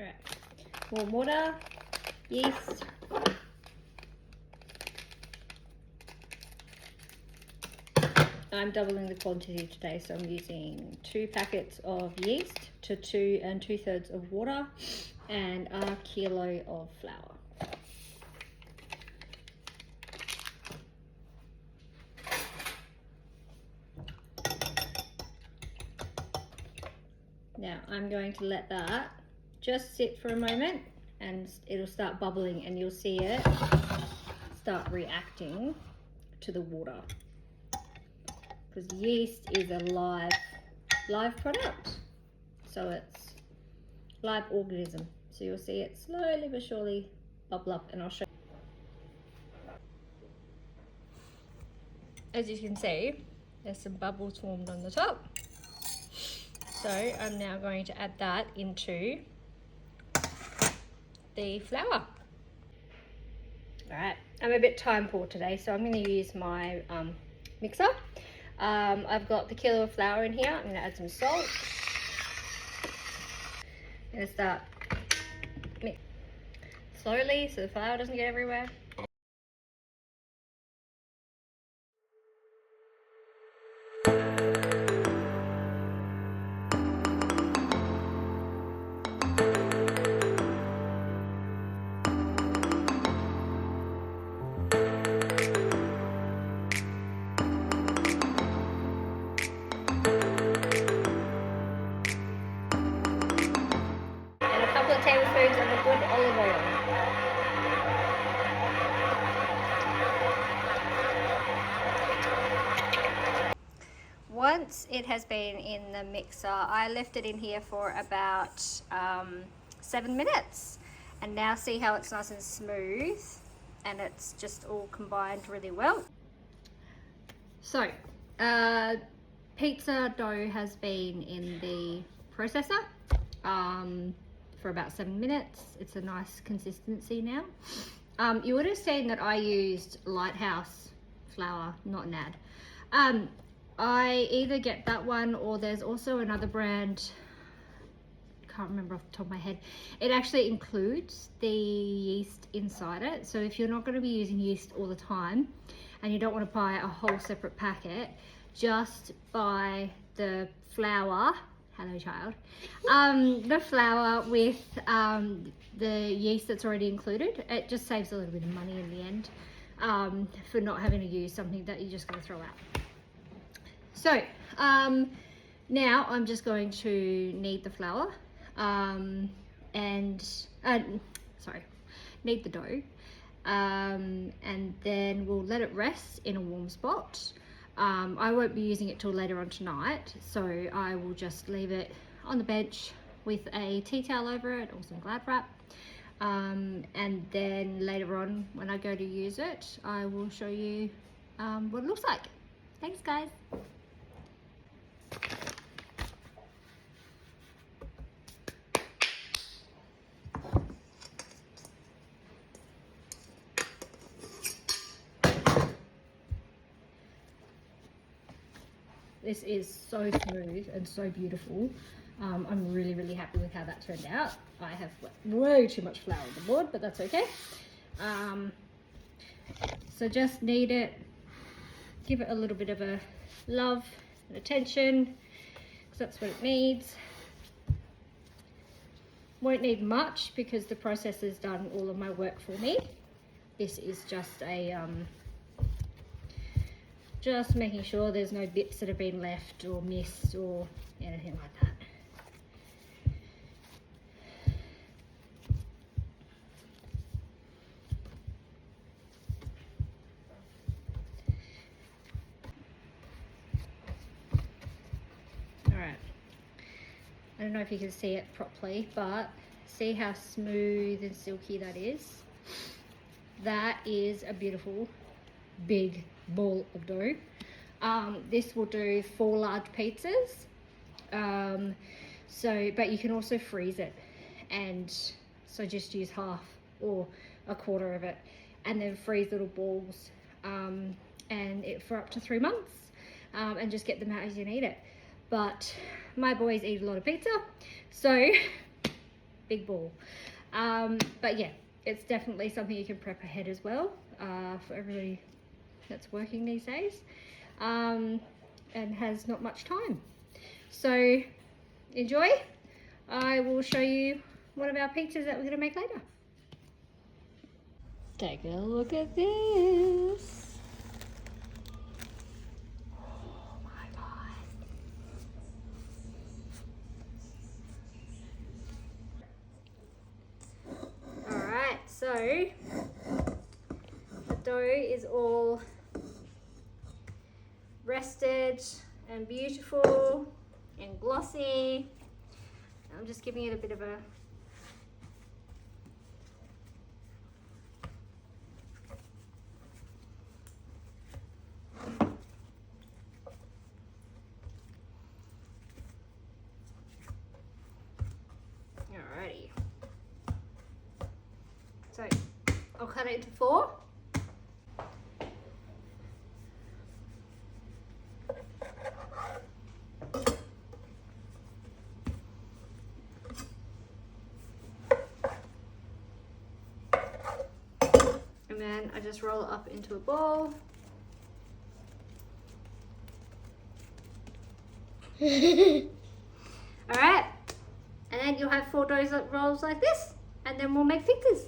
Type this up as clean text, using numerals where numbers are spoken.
Alright, warm water, yeast. I'm doubling the quantity today, so I'm using 2 packets of yeast to 2 2/3 of water and a kilo of flour. Now I'm going to let that just sit for a moment and it'll start bubbling and you'll see it start reacting to the water, because yeast is a live product, so it's live organism. So you'll see it slowly but surely bubble up, and I'll show you. As you can see, there's some bubbles formed on the top. So I'm now going to add that into the flour. Alright, I'm a bit time poor today, so I'm going to use my mixer. I've got the kilo of flour in here. I'm going to add some salt. I'm going to start mix slowly so the flour doesn't get everywhere. Tablespoons of a good olive oil. Once it has been in the mixer, I left it in here for about 7 minutes, and now see how it's nice and smooth and it's just all combined really well. So pizza dough has been in the processor for about 7 minutes. It's a nice consistency now. You would have seen that I used Lighthouse flour, not NAD. I either get that one, or there's also another brand, can't remember off the top of my head. It actually includes the yeast inside it, so if you're not going to be using yeast all the time and you don't want to buy a whole separate packet, just buy the flour. Hello child. The flour with the yeast that's already included. It just saves a little bit of money in the end for not having to use something that you're just going to throw out. So now I'm just going to knead the flour knead the dough, and then we'll let it rest in a warm spot. I won't be using it till later on tonight, so I will just leave it on the bench with a tea towel over it or some Glad wrap, and then later on when I go to use it, I will show you what it looks like. Thanks guys. This is so smooth and so beautiful. I'm really happy with how that turned out. I have way too much flour on the board, but that's okay. So just knead it, give it a little bit of a love and attention, because that's what it needs. Won't need much because the processor's done all of my work for me. This is just a just making sure there's no bits that have been left or missed or anything like that. All right, I don't know if you can see it properly, but see how smooth and silky that is? That is a beautiful big ball of dough. This will do 4 large pizzas. But you can also freeze it, and so just use half or a quarter of it, and then freeze little balls, and it for up to 3 months, and just get them out as you need it. But my boys eat a lot of pizza, so big ball. But yeah, it's definitely something you can prep ahead as well, for everybody that's working these days, and has not much time. So enjoy. I will show you one of our pizzas that we're going to make later. Take a look at this. Oh my god. Alright, so the dough is all rested and beautiful and glossy. I'm just giving it a bit of a alrighty. So I'll cut it into 4. And then I just roll it up into a ball. Alright, and then you'll have 4 dough rolls like this, and then we'll make pizzas.